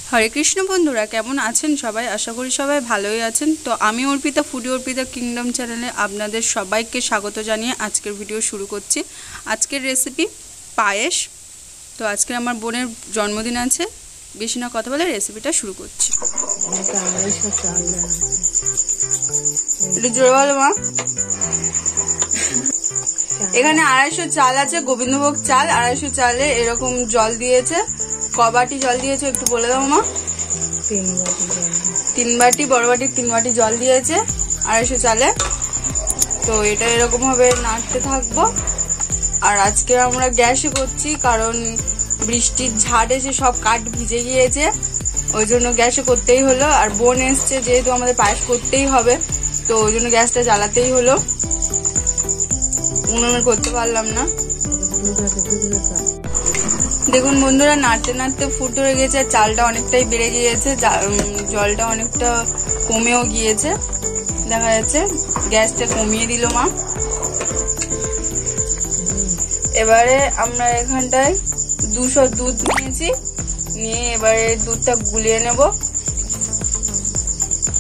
हरे कृष्ण बंधुरा केमन आছেন সবাই आशा करी सबाई भालोई आছেন। तो आमी अर्पिता फूडी अर्पिता किंगडम चैनेले आपनादेर सबाइके स्वागत जानिए आजकेर भिडियो शुरू करछि। आजकेर रेसिपि पायेश। तो आजके आमार बोनेर जन्मदिन आछे, बेशी ना कथा बोले रेसिपिटा शुरू करछि। जोरे बोलो मा। एखाने 250 चाल आछे, गोविंदभोग चाल। 250 चाले एरकम जल दिएছে। कबाटी जल दिएছে একটু বলে দাও মা। 3 বাটি, বড় বাটি 3 বাটি জল দিয়েছে 250 চালে। তো এটা এরকম ভাবে নাড়তে থাকবো। আর আজকে আমরা গ্যাসে করছি কারণ বৃষ্টির ঝাড় এসে সব কাঠ ভিজে গিয়েছে, ওই জন্য গ্যাসে করতেই হলো। আর বোন এসছে যেহেতু আমাদের পায়েস করতেই হবে, তো ওই জন্য গ্যাসটা জ্বালাতেই হলো। উনুনে করতে পারলাম না। দেখুন বন্ধুরা, নাড়তে নাড়তে ফুট ধরে গিয়েছে, চালটা অনেকটাই বেড়ে গিয়েছে, জলটা অনেকটা কমেও গিয়েছে দেখা যাচ্ছে। গ্যাসটা কমিয়ে দিল মা। এবারে আমরা এখানটায় 200 দুধ নিয়েছি, নিয়ে এবারে দুধটা গুলিয়ে নেব।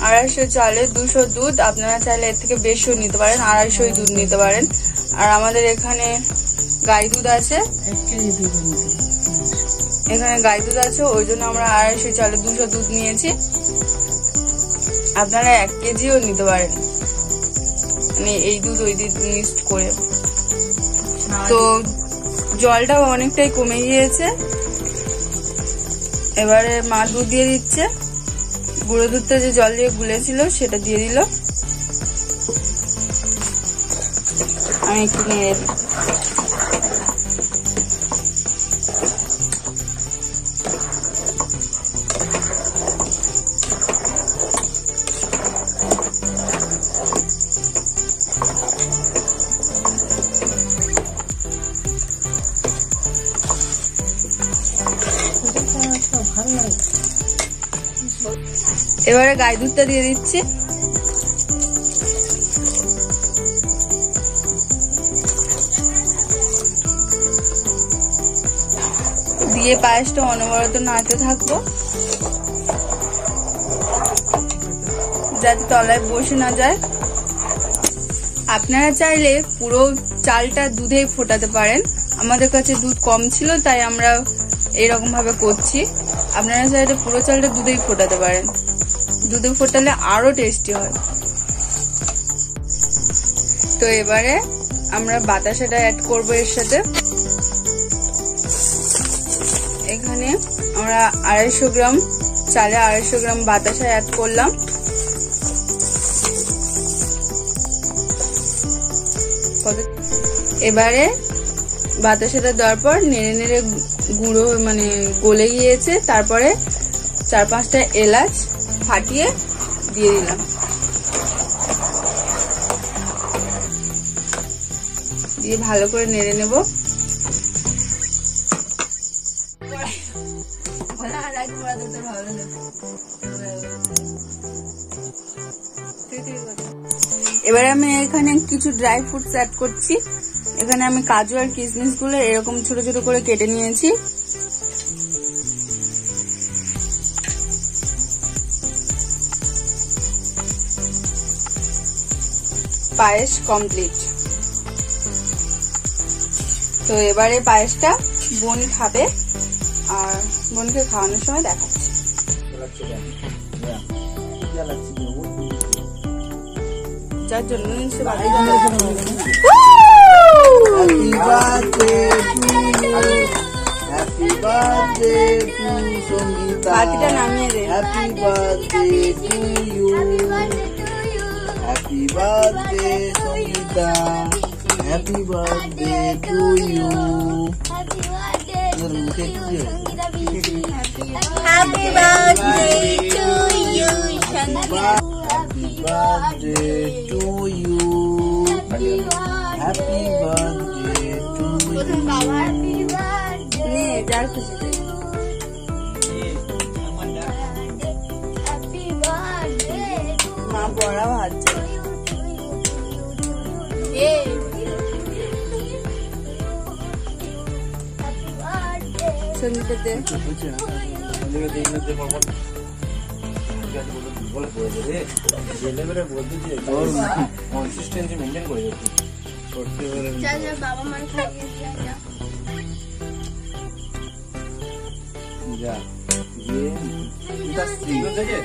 250 চালে 200 দুধ, আপনারা চাইলে এর থেকে বেশিও নিতে পারেন, 250 দুধ নিতে পারেন। আর আমাদের এখানে গাই দুধ আছে, এখানে গাই দুধ আছে, ওই জন্য আমরা 250 চালে 200 দুধ নিয়েছি। আপনারা 1 কেজিও নিতে পারেন, মানে এই দুধ ওই দুধ মিক্সড করে। তো জলটাও অনেকটাই কমে গিয়েছে। এবারে মা দুধ দিয়ে দিচ্ছে, গুঁড়ো দুধটা যে জল দিয়ে গুলেছিল সেটা দিয়ে দিল। আমি একটু নিয়ে এবারে গাই দুধটা দিয়ে দিচ্ছি। দিয়ে পায়েসটা অনবরত নাড়তে থাকবো যাতে তলায় বসে না যায়। আপনারা চাইলে পুরো চালটা দুধেই ফোটাতে পারেন, আমাদের কাছে দুধ কম ছিল তাই আমরা এরকম ভাবে করছি। আপনারা চাইলে পুরো চালটা দুধেই ফোটাতে পারেন, দুধে ফোটালে আরো টেস্টি হয়। তো এবারে আমরা বাতাসাটা অ্যাড করবো এর সাথে। এখানে আমরা 250 গ্রাম চালে 250 গ্রাম বাতাসা অ্যাড করলাম। এবারে বাতাসাটা দেওয়ার পর নেড়ে নেড়ে গুঁড়ো মানে গলে গিয়েছে, তারপরে 4-5টা এলাচ ফাটিয়ে দিয়ে দিলাম। দিয়ে ভালো করে নেড়ে নেব। এবারে আমি এখানে কিছু ড্রাই ফ্রুটস অ্যাড করছি। এখানে আমি কাজু আর কিশমিশ গুলো এরকম ছোট ছোট করে কেটে নিয়েছি। পায়েস কমপ্লিট। তো এবারে পায়েসটা বোন খাবে, আর বোনকে খাওয়ানোর সময় দেখাচ্ছি। যার জন্য সে বাড়ি বাকিটা নামিয়ে দে। Happy birthday to you, happy birthday Sangeeta, happy birthday to you. Happy birthday to you happy birthday to you, happy birthday to you. নে যার খুশি মা বড়া ভাজছে। সঙ্গীতা দে। কনসিস্টেন্সি মেনটেন করে যাচ্ছি। বাবা মার খাইয়ে যা গিয়ে সিগন্যাল থেকে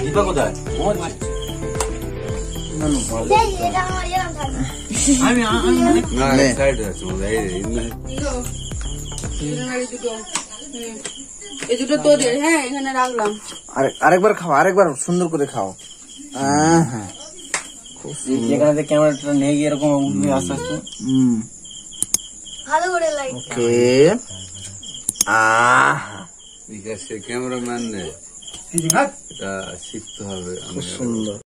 দীপা কোথায়? এই দুটো তোদের, হ্যাঁ এখানে রাখলাম। আরেকবার খাও, আরেকবার সুন্দর করে খাও। এখানে ক্যামেরাটা নিয়ে গিয়ে এরকম আস্তে আস্তে ভালো করে লাইক ওকে। ঠিক আছে, ক্যামেরাম্যান এটা শিখতে হবে। সুন্দর।